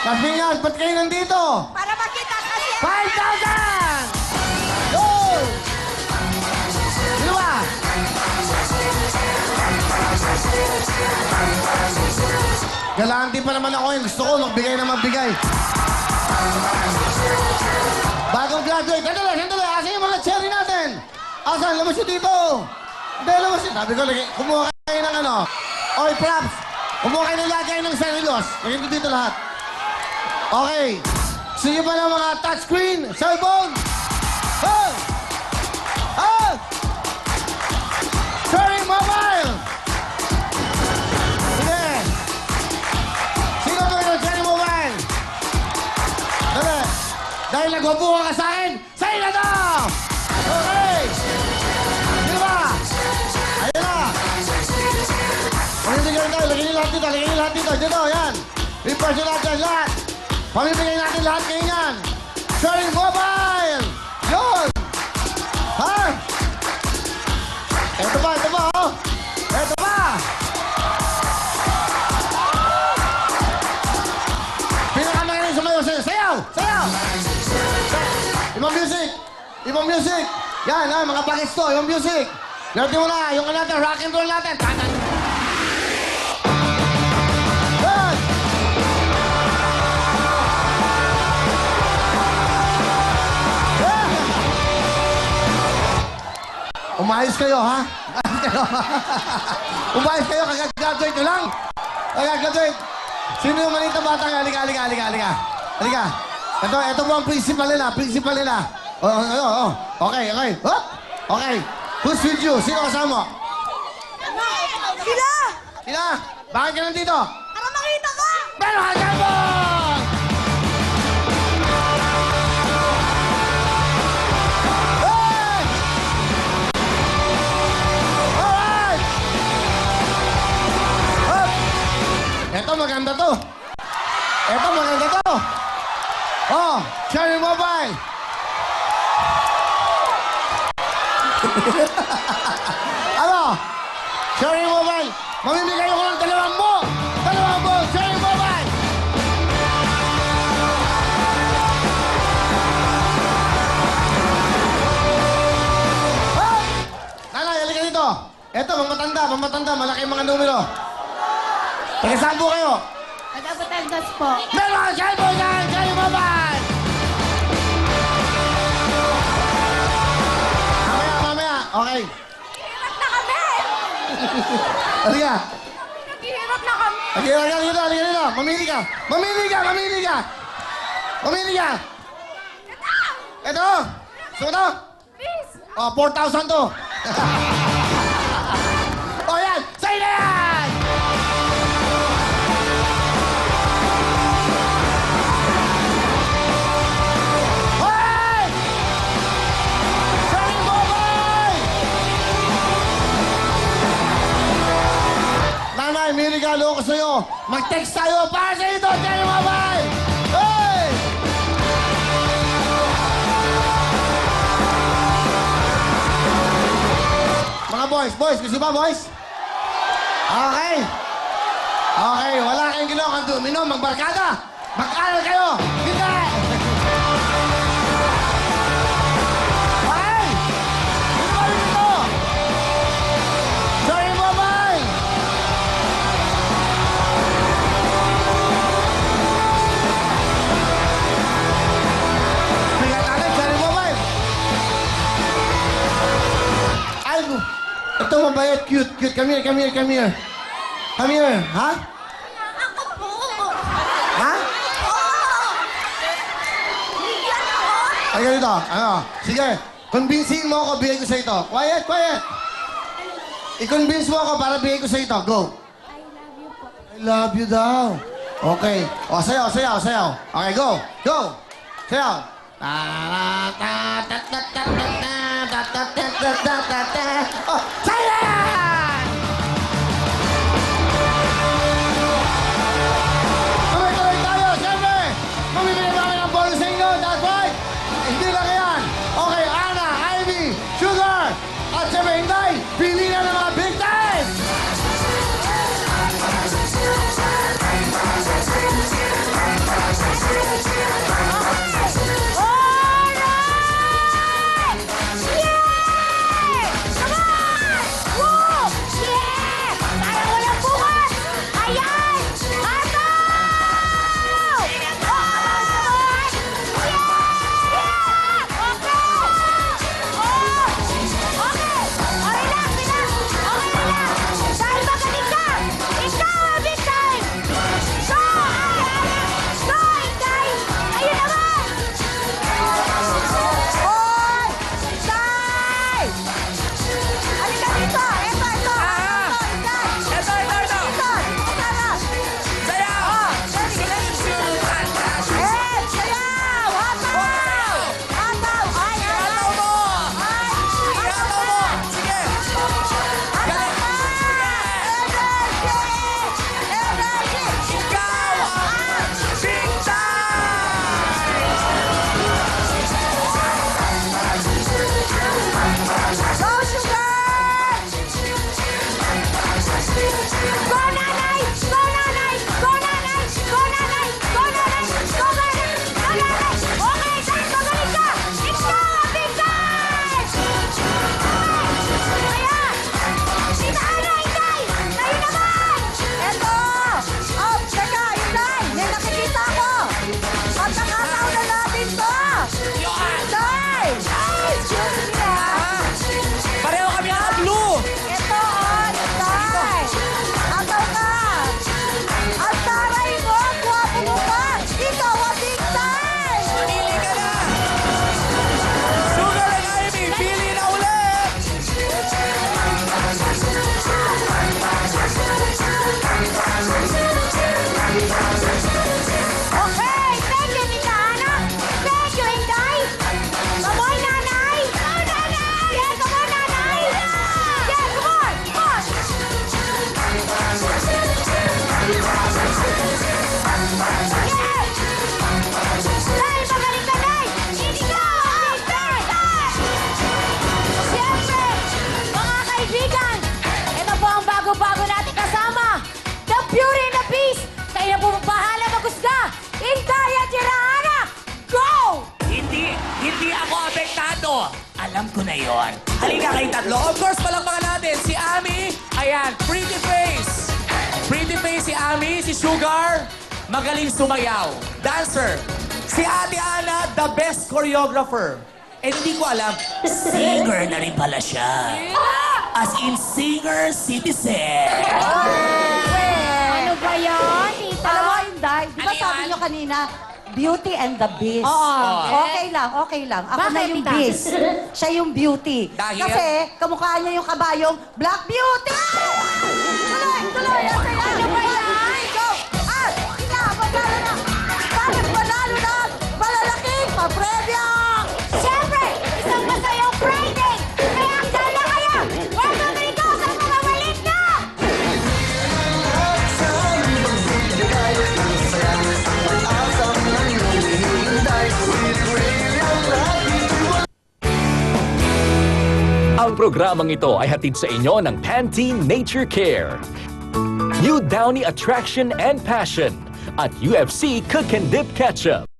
Las Piñas, ba't kayo nandito? Para makita kasi. 5,000! Go! Sino ba? Galante pa naman ako yun. Gusto ko magbigay na magbigay. Bagong graduate. Sandali, sandali. Asan yung mga cherry natin? Asan? Labas yun dito. Hindi, labas yun. Sabi ko, kumuha kayo ng ano. Oy, props. Kumuha kayo ng lagay ng serilos. Lagyan ko dito lahat. Okay. Sige ba ng mga touchscreen? Cellphone? Oh! Oh! Cherry mobile! Sige. Sino to yung cherry mobile? Dali. Dahil nagwabuha ka sa akin, sa'yo na to! Okay! Sino ba? Ayun na! Pamibigyan tayo, lagyan niyo lahat dito, lagyan niyo lahat dito. Dito, yan. Reverse nyo natin lahat. Pamibigyan natin lahat kayo yan. Cherry mobile! Yun! Ha? Ito ba, oh? Ito ba? Pinakamagaling sumayaw sa'yo. Sayaw! Sayaw! Ibang music! Ibang music! Yan, mga bakits to. Ibang music. Lati mo na, yung natin, rock and roll natin. Tatan! Yan! Yan! Umayos kayo, ha? Umayos kayo, kagagraduate nyo lang. Kagagraduate. Sino yung manita batang? Halika. Halika. Ito po ang principal nila. Okay. Oh, okay. Who's with you? Sino kasama? Sila! Sila? Bakit ka nandito? Para makita ka! Pero hanggang mo! Hey! Alright! Up! Ito maganda to. Oh, Cherry Mobile. Ano? Cherry Mobile. Mamimigay ko ng dalawang mo, Cherry Mobile. Hey! Nanay, halika dito. Ito, mamatanda, malaki mga numero. Taga-saan po kayo? Taga-Batangas po. Meron! Cellphone yan! Cherry Mobile! Mamaya. Okay. Hirap na kami! Halika. Naghihirap na kami! Halika dito. Mamili ka. Ito. Gusto mo to? Please! Oh, 4,000 to. Oh, yan. Sa'yo na yan! Hoy! Cherry Mobile! Nanay, may regalo ko sa'yo. Mag-text tayo para sa'yo ito, Cherry Mobile! Hey! Mga boys, gusto ba, boys? Okay, wala kayong ginawa kang uminom, magbarkada. Mag-aral kayo. Hindi! Okay! Sino ba dito? Cherry Mobile! Bigyan natin, Cherry Mobile. Ay, ito mabayat, cute. Come here. Ha? Ako po! Ha? Bigyan ako! Ay, ganito. Ano? Sige. Convincing mo ako, bigay ko sa ito. Quiet. I-convince mo ako para bigay ko sa ito. Go. I love you po. I love you daw. Okay. O, sayaw. Okay, go. Sayaw. Oh, silent! Tuloy tayo, siyempre! Mamimili namin ang bonus sa inyo, that's right! Hindi lang yan! Okay, Ana, Ivy, Sugar, at siyempre Inday, pili na ng mga big time! Nay, magaling ka, Nay! Inigo! Siyempre, mga kaibigan, ito po ang bago-bago nating kasama. The Beauty and the Beast. Kayo na po bahala magusga. Intaya Tirana, go! Hindi ako apektado. Alam ko na yon. Halika kayong tatlo. Of course, palakpakan natin si Ami. Ayan, pretty face. Pretty face si Ami, si Sugar. Magaling sumayaw. Dancer. Si Ate Ana, the best choreographer. And hindi ko alam, singer na rin pala siya. As in singer citizen. Ano ba yan, tita? Alam mo, Inday, di ba Ano sabi yan? nyo kanina, Beauty and the Beast. Oo. Okay lang, okay lang. Ako Bakit, na yung tita? Beast. Siya yung Beauty. Dahil? Kasi kamukha niya yung kabayong Black Beauty! Tuloy, tuloy! Ano ba yan? Go! At, sila, panalo na! Bakit panalo na? Malalaking papremyo! Siyempre, isang masayang Friday! Kaya dyan na kayo! Welcome rito sa mga walit na! Ang programang ito ay hatid sa inyo ng Pantene Nature Care, New Downy Attraction and Passion, at UFC Cook and Dip Ketchup.